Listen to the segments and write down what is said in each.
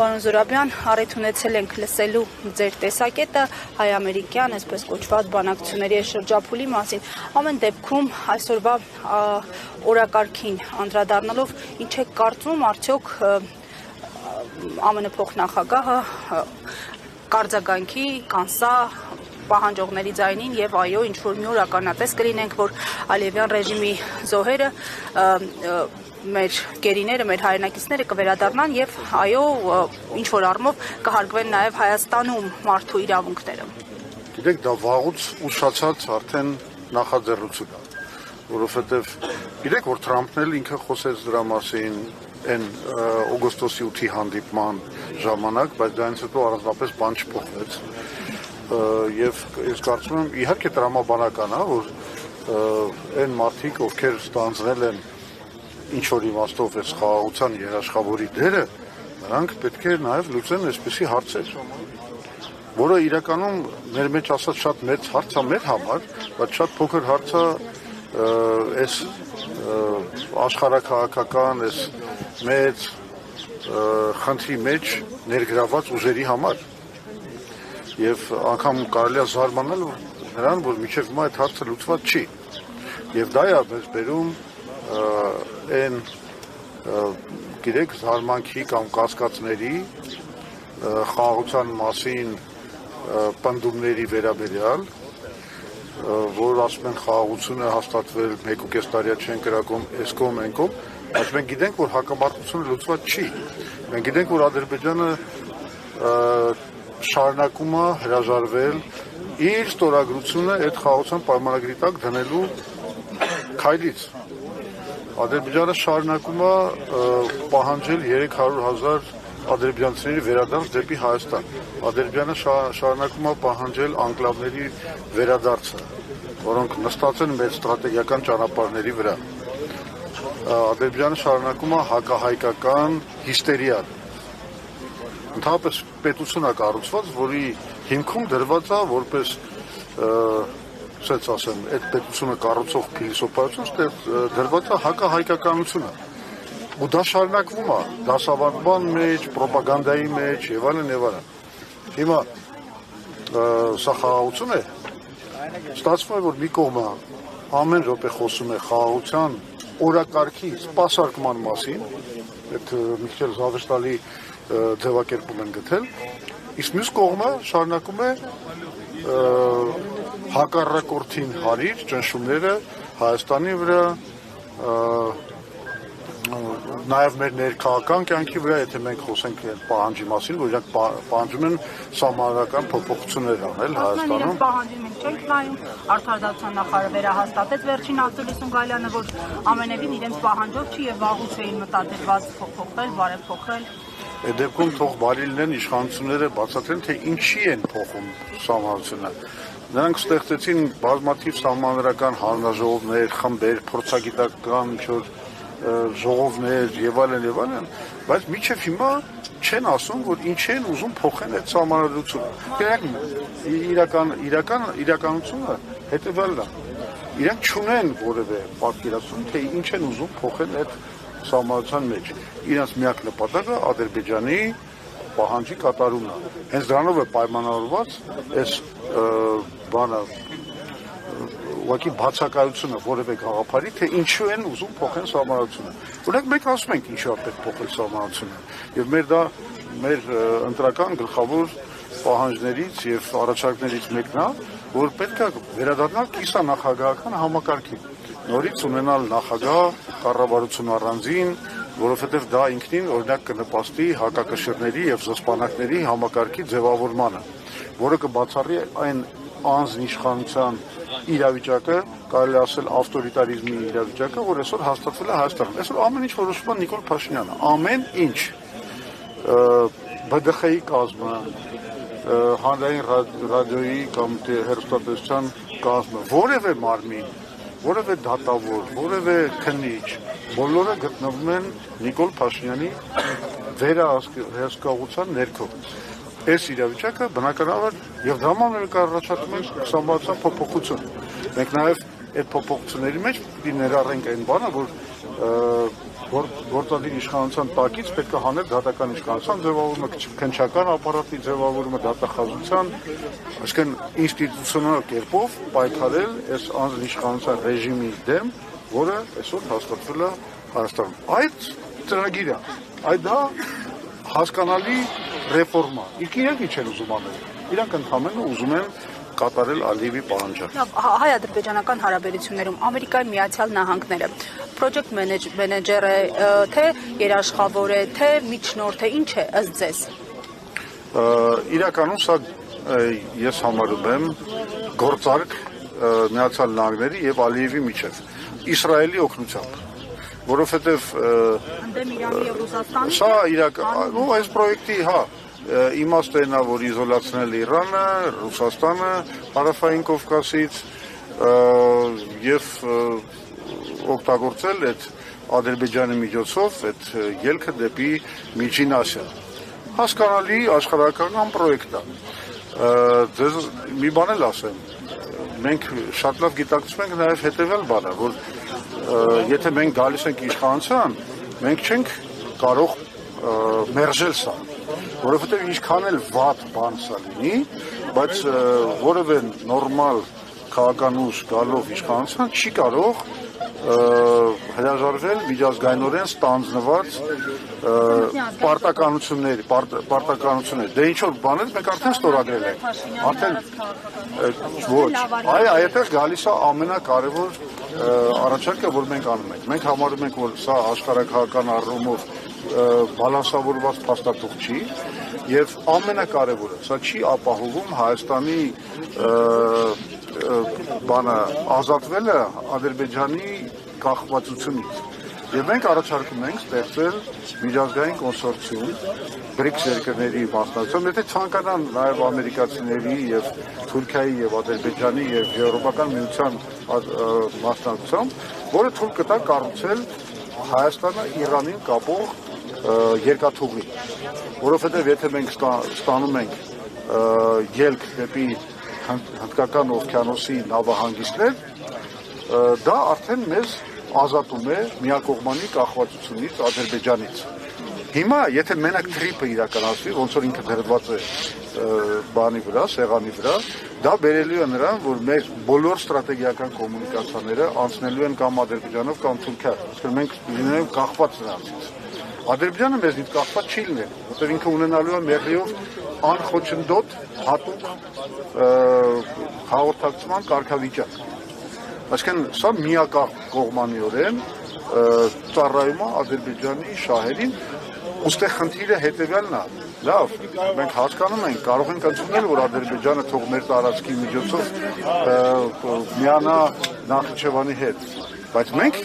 Պարոն Զուրաբյան, առիթ ունեցել ենք լսելու ձեր տեսակետը հայ-ամերիկյան, այսպես կոչված բանակցությունների շրջափուլի մասին։ Ամեն դեպքում այսօրվա օրակարգին անդրադառնալով, ինչ եք կարծում, արդյոք ԱՄՆ փոխնախագահը կարձագանքի կանսա պահանջողների ձայնին եւ այո, ինչ որ մի օր ականատես կլինենք, որ Ալիևյան ռեժիմի զոհերը մեր գերիները, մեր հայրենակիցները կվերադառնան եւ այո, ինչ որ առումով կհարգվեն նաեւ Հայաստանում մարդու իրավունքները։ Գիտեք, դա վաղուց ուշացած արդեն նախաձեռնություն է, որովհետեւ գիտեք, որ Թրամփն էլ ինքը խոսեց դրա մասին այն օգոստոսի 8-ի հանդիպման ժամանակ, բայց դրանից հետո առանձնապես բան չփոխվեց։ Եվ ես կարծում եմ, իհարկե տրամաբանական է, որ այն մարդիկ, ովքեր ստանձնել են ինչ-որ իմաստով այս խաղաղության երաշխավորի դերը, նրանք պետք է նաև լուծեն այսպիսի հարցեր, որը իրականում մեր մեջ ասած շատ մեծ հարց է մեր համար, բայց շատ փոքր հարց է այս աշխարհաքաղաքական, այս մեծ խնդրի մեջ ներգրաված ուժերի համար։ Եվ անգամ կարելի է զարմանալ նրան, որ մինչև հիմա այդ հարցը լուծված չի։ Եվ դա է մեզ բերում այն գիտեք զարմանքի կամ կասկածների խաղաղության մասին պնդումների վերաբերյալ, որ ասում են խաղաղությունը հաստատվել 1.5 տարի չեն կրակում այս կողմ այն կողմ, բայց մենք գիտենք, որ հակամարտությունը լուծված չի։ Մենք գիտենք, որ Ադրբեջանը շարունակում է հրաժարվել իր ստորագրությունը այդ խաղաղության պայմանագրի տակ դնելու քայլից։ Ադրբեջանը շարունակում է պահանջել 300,000 ադրբեջանցիների վերադարձ դեպի Հայաստան։ Ադրբեջանը շարունակում է պահանջել անկլավների վերադարձը, որոնք նստած են մեր ստրատեգիական ճանապարհների վրա։ Ադրբեջանը շարունակում է հակահայկական հիստերիան։ Ընդհանրապես պետություն է կառուցված, որի հիմքում դրված է որպես ասած ասեմ, այդ պետությունը կառուցող փիլիսոփայություն դրված է հակահայկականությունը։ Ու դա շարունակվում է դասավանդման մեջ, պրոպագանդայի մեջ եւ այլն եւ այլն։ Հիմա սա խաղաղություն է։ Ստացվում է, որ մի կողմը ամեն րոպե խոսում է խաղաղության օրակարգի սպասարկման մասին, այդ Միքայել Զավեշտալի ձևակերպում են գտել, իսկ մյուս կողմը շարունակում է հակառակորդին հարիր ճնշումները Հայաստանի վրա, նաև մեր ներքաղաքական կյանքի վրա, եթե մենք խոսենք պահանջի մասին, որ իրանք պահանջում են սահմանադրական փոփոխություններ անել Հայաստանում։ Իրենք պահանջում են, չենք նայում, Արդարադատության նախարարը վերահաստատեց վերջին Աբդուլիսուն Գալյանը, որ ամենևին իրենց պահանջով չի եւ վաղուց էին մտադրված փոխել, բարեփոխել։ Այդ դեպքում թող բարի լինեն իշխանությունները բացատրեն, թե ինչի են փոխում սահմանությունը։ Նրանք ստեղծեցին բազմաթիվ սահմանադրական հանձնաժողովներ, խմբեր, փորձագիտական ժողովներ եւ այլն, բայց մինչեւ հիմա չեն ասում, որ ինչ են ուզում փոխեն այդ սահմանադրությունը։ Իրականությունը հետեւյալն է։ Իրանք չունեն որևէ պատկերացում, թե ինչ են ուզում փոխել այդ սահմանության մեջ։ Իրենց միակ նպատակը Ադրբեջանի պահանջի կատարումն է։ Հենց դրանով է պայմանավորված այս բանը ուղղակի բացակայությունը որևէ գաղափարի, թե ինչու են ուզում փոխեն սահմանությունը։ Օրինակ մենք ասում ենք ինչու է պետք փոխել սահմանությունը, եւ մեր ընտրական գլխավոր պահանջներից եւ առաջարկներից մեկն է, որ պետք է վերադառնալ կիսանախագահական համակարգին, նորից ունենալ նախագահ, կառավարություն առանձին, որովհետեւ դա ինքնին օրինակ կնպաստի հակակշիռների եւ զսպանակների համակարգի ձևավորմանը, որը կբացառի այն անձնիշխանության իրավիճակը, կարելի ասել ավտորիտարիզմի իրավիճակը, որ այսօր հաստատվել է Հայաստանում։ Այսօր ամեն ինչ որոշում է Նիկոլ Փաշինյանը, ամեն ինչ ԲԴԽ-ի կազմը, հանրային ռադիոյի կամ հեռուստատեսության կազմը, որևէ մարմին, որևէ դատավոր, որևէ քննիչ, բոլորը գտնվում են Նիկոլ Փաշինյանի վերահսկողության ներքո։ Այս իրավիճակը բնականաբար եւ դրա համար կառաջարկում ենք սահմանադրական փոփոխություն։ Մենք նաեւ այդ փոփոխությունների մեջ պիտի ներառենք այն բանը, որ գործադիր իշխանության տակից պետք է հանել դատական իշխանության ձևավորումը, քննչական ապարատի ձևավորումը, դատախազության, այսինքն ինստիտուցիոնալ կերպով պայքարել այս անձնիշխանության ռեժիմի դեմ, որը այսօր հաստատվել է Հայաստանում։ Այդ ծրագիրը, այդ դա հասկանալի ռեֆորմա։ Իրենք ինչ են ուզում անել։ Իրանք ընդհանրապես ուզում են կատարել Ալիևի պահանջը։ Հայ-ադրբեջանական հարաբերություններում Ամերիկայի Միացյալ Նահանգները project manager է, թե երաշխավոր է, թե միջնորդ է, ինչ է ըստ ձեզ։ Իրականում սա ես համարում եմ գործարք Միացյալ Նահանգների եւ Ալիևի միջև Իսրայելի օգնությամբ, որովհետեւ Ընդդեմ Իրանի եւ Ռուսաստանի սա իրական այս պրոյեկտի, իմաստը նա, որ իզոլացնել Իրանը, Ռուսաստանը, Հարավային Կովկասից եւ օգտագործել այդ Ադրբեջանի միջոցով այդ ելքը դեպի Միջին Ասիա։ Հասկանալի աշխարհական պրոյեկտ է։ Ձեզ մի բան էլ ասեմ, մենք շատ լավ գիտակցում ենք նաեւ հետեւյալ բանը, որ եթե մենք գալիս ենք իշխանության, մենք չենք կարող մերժել սա, որովհետև ինչքան էլ վատ բան սա լինի, բայց որևէ նորմալ քաղաքական ուժ գալով իշխանության չի կարող հրաժարվել միջազգայինորեն ստանձնված պարտականություններ, դե ինչ որ բաներ մենք արդեն ստորագրել ենք, արդեն ոչ, այդտեղ գալիս է ամենակարևոր առաջարկը, որ մենք անում ենք, մենք համարում ենք, որ սա աշխարհակահական առումով բալանսավորված փաստաթուղթ չի եւ ամենակարևորը, սա չի ապահովում Հայաստանի բանը ազատվելը Ադրբեջանի կախվածությունից։ Եվ մենք առաջարկում ենք ստեղծել միջազգային կոնսորցիում BRICS երկրների մասնակցությամբ, եթե ցանկանան նաև ամերիկացիների եւ Թուրքիայի եւ Ադրբեջանի եւ Եվրոպական միության մասնակցությամբ, որը թույլ կտա կառուցել Հայաստանը Իրանին կապող երկաթուղի, որովհետեւ եթե մենք ստանում ենք ելք դեպի հնդկական օվկիանոսի նավահանգիստներ, դա արդեն մեզ ազատում է միակողմանի կախվածությունից Ադրբեջանից։ Հիմա, եթե մենակ թրիպը իրականացվի, ոնց որ ինքը դրված է բանի վրա, սեղանի վրա, դա բերելու է նրան, որ մեր բոլոր ստրատեգիական կոմունիկացիաները անցնելու են կամ Ադրբեջանով կամ Թուրքիա, այսինքն մենք լինենք կախված նրանցից։ Ադրբեջանը մեզնից կախված չի լինել, որտեղ ինքը ունենալու է մեղրիով անխոչնդոտ հատուկ հաղորդակցման կարգավիճակ։ Այսինքն սա միակողմանիորեն ծառայում է Ադրբեջանի շահերին, ուստեղ խնդիրը հետևյալն է, լավ, մենք հասկանում ենք, կարող ենք ընդունել, որ Ադրբեջանը թող մեր տարածքի միջոցով միանա Նախիջևանի հետ, բայց մենք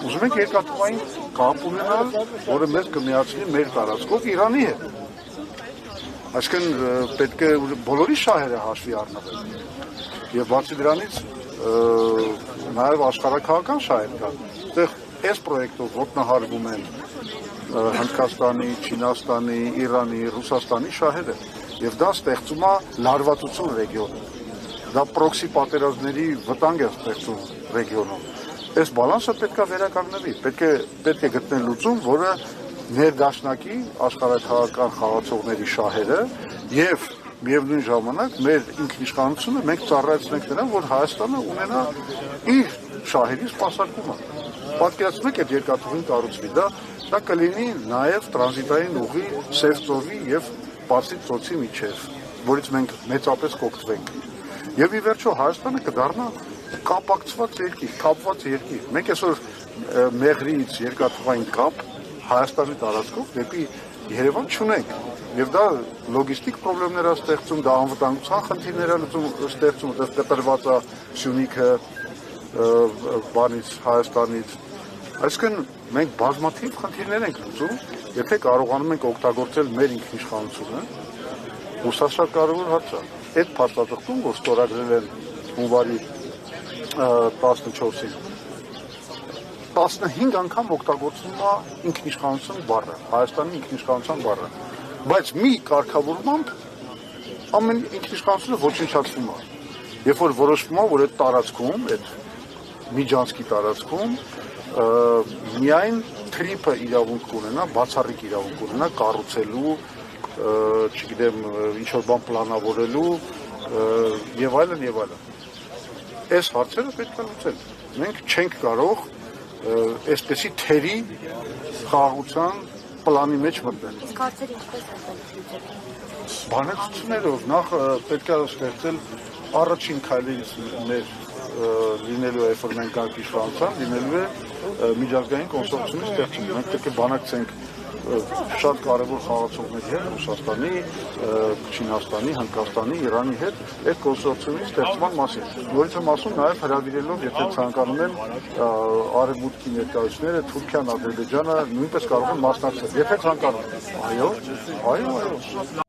ուզում ենք երկաթուղային կապ ունենալ, որը մեզ կմիացնի մեր տարածքով Իրանի հետ։ Այսինքն պետք է բոլորի շահերը հաշվի առնվել։ Եվ բացի դրանից նաև աշխարհակահական շահեր կան։ Այդտեղ այս պրոյեկտով ոտնահարվում են Հնդկաստանի, Չինաստանի, Իրանի, Ռուսաստանի շահերը, եւ դա ստեղծում է լարվածություն ռեգիոնում։ Դա պրոքսի պատերազմների վտանգ է ստեղծում ռեգիոնում։ Այս բալանսը պետք է վերականգնվի, պետք է գտնել լուծում, որը ներդաշնակի աշխարհակահական խաղացողների շահերը եւ միևնույն ժամանակ մեր ինքնիշխանությունը մենք ծառայեցնենք նրան, որ Հայաստանը ունենա իր շահերի սպասարկումը։ Պատկերացնում եք, այդ երկաթուղին կառուցվի, դա կլինի նաեւ տրանզիտային ուղի Սև ծովի եւ Պարսից ծոցի միջեւ, որից մենք մեծապես կօգտվենք։ Եվ ի վերջո Հայաստանը կդառնա կապակցված երկիր։ Մենք այսօր մեղրից երկաթուղային կապ Հայաստանի տարածքով դեպի Երևան չունենք, եւ դա լոգիստիկ խնդիրներ է ստեղծում, դա անվտանգության խնդիրներ է ստեղծում, որտեղ կտրված է Սյունիքը բանից Հայաստանից։ Այսինքն մենք բազմաթիվ խնդիրներ ենք լուծում, եթե կարողանում ենք օգտագործել մեր ինքնիշխանությունը, ու սա շատ կարևոր հարց է։ Այդ փաստաթղթում, որ ստորագրել են հունվարի 14-ին, 15 անգամ օգտագործվում է ինքնիշխանություն բառը, Հայաստանի ինքնիշխանության բառը, բայց մի կարգավորմամբ ամեն ինքնիշխանությունը ոչնչացվում է։ Երբ որ որոշվում է, որ այդ տարածքում, այդ Միջանցքի տարածքում միայն թրիփը իրավունք կունենա, բացառիկ իրավունք կունենա կառուցելու, չգիտեմ, ինչ-որ բան պլանավորելու եւ այլն եւ այլն։ Այս հարցերը պետք է լուծել։ Մենք չենք կարող այսպեսի թերի խաղաղության պլանի մեջ մտնել։ Իսկ հարցերը ինչպես են Բանակցություններով նախ պետք է ստեղծել առաջին քայլից մեր լինելու է, երբ որ մենք գանք իշխանության, լինելու է միջազգային կոնսորցիումի ստեղծում։ Մենք պետք է բանակցենք շատ կարևոր խաղացողների հետ, Ռուսաստանի, Չինաստանի, Հնդկաստանի, Իրանի հետ այդ կոնսորցիումի ստեղծման մասին։ Նորից եմ ասում, նաև հրավիրելով, եթե ցանկանում են արևմուտքի ներկայացուցիչները, Թուրքիան, Ադրբեջանը նույնպես կարող են մասնակցել, եթե ցանկանում են։ Այո։